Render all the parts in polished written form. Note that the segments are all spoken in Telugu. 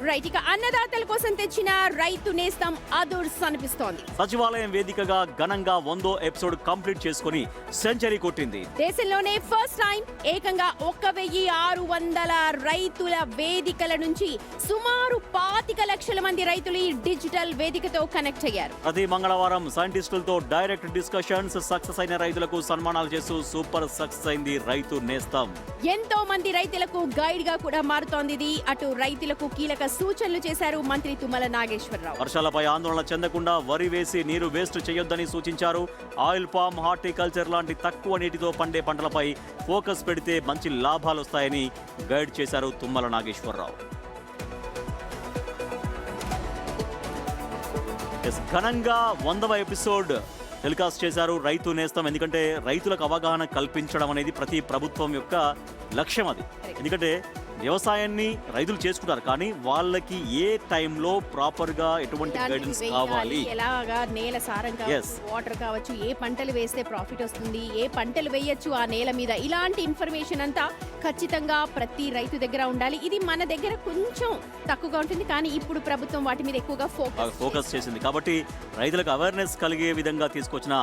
రైట్, ఇక అన్నదాతల కోసం తెచ్చిన రైతు నేస్తం అదుర్స్ అనిపిస్తోంది. సచివాలయం వేదికగా ఘనంగా 100వ ఎపిసోడ్ కంప్లీట్ చేసుకుని సెంచరీ కొట్టింది. దేశంలోనే ఫస్ట్ టైం ఏకంగా 1600 రైతుల వేదికల నుంచి సుమారు 25 లక్షల మంది రైతులు ఈ డిజిటల్ వేదికతో కనెక్ట్ అయ్యారు. ప్రతి మంగళవారం సైంటిస్టులతో డైరెక్ట్ డిస్కషన్స్, సక్సెస్ అయిన రైతులకు సన్మానాలు చేస్తూ సూపర్ సక్సెస్ అయింది రైతు నేస్తం. ఎంతో మంది రైతులకు గైడ్ గా కూడా మారుతోంది ఇది. అటు రైతులకు కీలక సూచనలు చేశారు మంత్రి తుమ్మల నాగేశ్వరరావు. వర్షాలపై ఆందోళన చెందకుండా వరి వేసి నీరు వేస్ట్ చేయొద్దని సూచించారు. ఆయిల్ పామ్, హార్టికల్చర్ లాంటి తక్కువ నీటితో పండే పంటలపై ఫోకస్ పెడితే మంచి లాభాలు వస్తాయని గైడ్ చేశారు తుమ్మల నాగేశ్వరరావు. ఘనంగా 100వ ఎపిసోడ్ టెలికాస్ట్ చేశారు రైతు నేస్తం. ఎందుకంటే రైతులకు అవగాహన కల్పించడం అనేది ప్రతి ప్రభుత్వం యొక్క లక్ష్యం. అది ఎందుకంటే వ్యవసాయాన్ని రైతులు చేసుకుంటారు, కానీ వాళ్ళకి ఏ టైంలో ప్రాపర్ గా ఎటువంటి గైడెన్స్ కావాలి, ఎలాగా నేల సారం కావచ్చు, వాటర్ కావచ్చు, ఏ పంటలు వేస్తే ప్రాఫిట్ వస్తుంది, ఏ పంటలు వేయొచ్చు ఆ నేల మీద, ఇలాంటి ఇన్ఫర్మేషన్ అంతా ఖచ్చితంగా ప్రతి రైతు దగ్గర ఉండాలి. ఇది మన దగ్గర కొంచెం తక్కువగా ఉంటుంది, కానీ ఇప్పుడు ప్రభుత్వం వాటి మీద ఎక్కువగా ఫోకస్ చేసింది. కాబట్టి రైతులకు అవేర్నెస్ కలిగే విధంగా తీసుకొచ్చిన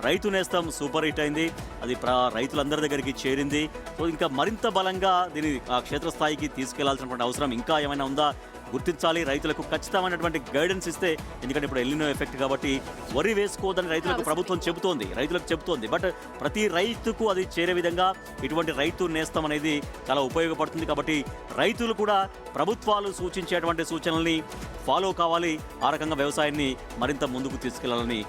రైతు నేస్తం సూపర్ హిట్ అయింది. అది రైతులందరి దగ్గరికి చేరింది. సో ఇంకా మరింత బలంగా దీన్ని ఆ క్షేత్రస్థాయికి తీసుకెళ్లాల్సినటువంటి అవసరం ఇంకా ఏమైనా ఉందా గుర్తించాలి. రైతులకు ఖచ్చితమైనటువంటి గైడెన్స్ ఇస్తే, ఎందుకంటే ఇప్పుడు ఎల్నినో ఎఫెక్ట్ కాబట్టి వరి వేసుకోవద్దని రైతులకు ప్రభుత్వం చెబుతోంది. బట్ ప్రతి రైతుకు అది చేరే విధంగా ఇటువంటి రైతు నేస్తం అనేది చాలా ఉపయోగపడుతుంది. కాబట్టి రైతులు కూడా ప్రభుత్వాలు సూచించేటువంటి సూచనల్ని ఫాలో కావాలి. ఆ రకంగా వ్యవసాయాన్ని మరింత ముందుకు తీసుకెళ్లాలని